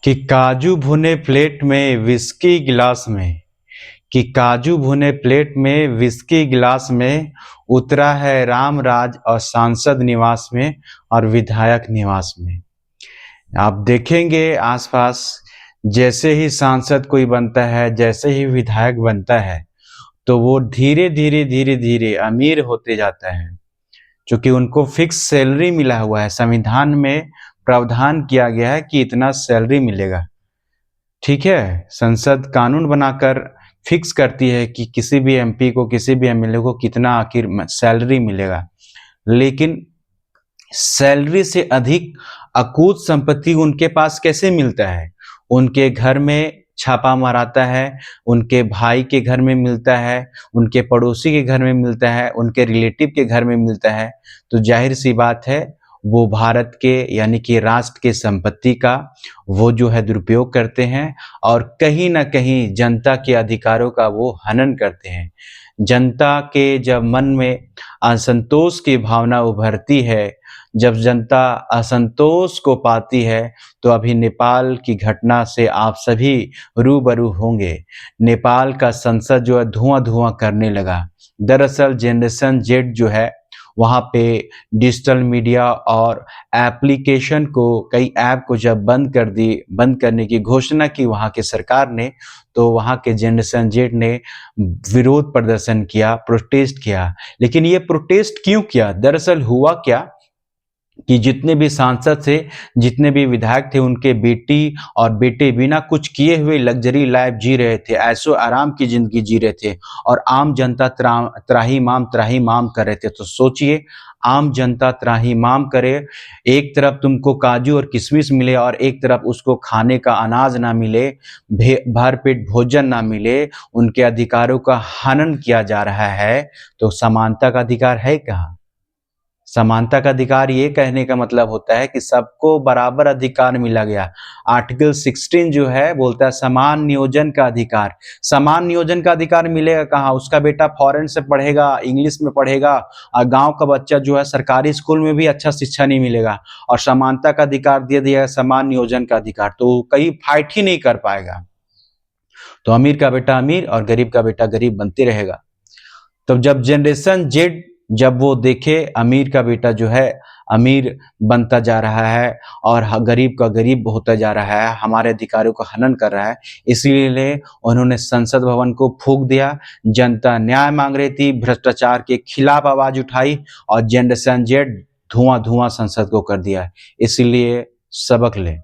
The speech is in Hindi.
कि काजू भुने प्लेट में विस्की गिलास में कि काजू भुने प्लेट में विस्की गिलास में उतरा है राम राज और सांसद निवास में और विधायक निवास में। आप देखेंगे आसपास, जैसे ही सांसद कोई बनता है, जैसे ही विधायक बनता है, तो वो धीरे धीरे धीरे धीरे अमीर होते जाता है, क्योंकि उनको फिक्स सैलरी मिला हुआ है। संविधान में प्रावधान किया गया है कि इतना सैलरी मिलेगा। ठीक है, संसद कानून बनाकर फिक्स करती है कि किसी भी एमपी को, किसी भी एमएलए को कितना आखिर सैलरी मिलेगा। लेकिन सैलरी से अधिक अकूत संपत्ति उनके पास कैसे मिलता है? उनके घर में छापा माराता है, उनके भाई के घर में मिलता है, उनके पड़ोसी के घर में मिलता है, उनके रिलेटिव के घर में मिलता है। तो जाहिर सी बात है, वो भारत के यानी कि राष्ट्र के संपत्ति का वो जो है दुरुपयोग करते हैं और कहीं न कहीं जनता के अधिकारों का वो हनन करते हैं। जनता के जब मन में असंतोष की भावना उभरती है, जब जनता असंतोष को पाती है, तो अभी नेपाल की घटना से आप सभी रूबरू होंगे। नेपाल का संसद जो है धुआं-धुआं करने लगा। दरअसल जनरेशन ज़ेड जो है, वहाँ पे डिजिटल मीडिया और एप्लीकेशन को, कई ऐप को जब बंद करने की घोषणा की वहाँ की सरकार ने, तो वहाँ के जनरेशन ज़ेड ने विरोध प्रदर्शन किया, प्रोटेस्ट किया। लेकिन ये प्रोटेस्ट क्यों किया? दरअसल हुआ क्या कि जितने भी सांसद थे, जितने भी विधायक थे, उनके बेटी और बेटे बिना कुछ किए हुए लग्जरी लाइफ जी रहे थे, ऐशो आराम की ज़िंदगी जी रहे थे और आम जनता त्राहिमाम कर रहे थे। तो सोचिए, आम जनता त्राहिमाम करे, एक तरफ तुमको काजू और किशमिश मिले और एक तरफ उसको खाने का अनाज ना मिले, भरपेट भोजन ना मिले, उनके अधिकारों का हनन किया जा रहा है, तो समानता का अधिकार है कहाँ? समानता का अधिकार ये कहने का मतलब होता है कि सबको बराबर अधिकार मिला गया। आर्टिकल 16 जो है बोलता है समान नियोजन का अधिकार। समान नियोजन का अधिकार मिलेगा कहाँ? उसका बेटा फॉरेन से पढ़ेगा, इंग्लिश में पढ़ेगा और गाँव का बच्चा जो है सरकारी स्कूल में भी अच्छा शिक्षा नहीं मिलेगा और समानता का अधिकार दे दिया है, समान नियोजन का अधिकार, तो कहीं फाइट ही नहीं कर पाएगा। तो अमीर का बेटा अमीर और गरीब का बेटा गरीब बनते रहेगा। तो जब जनरेशन जेड जब वो देखे अमीर का बेटा जो है अमीर बनता जा रहा है और गरीब का गरीब होता जा रहा है, हमारे अधिकारों का हनन कर रहा है, इसलिए उन्होंने संसद भवन को फूंक दिया। जनता न्याय मांग रही थी, भ्रष्टाचार के खिलाफ आवाज उठाई और जनरेशन जेड धुआं धुआं संसद को कर दिया। इसलिए सबक लें।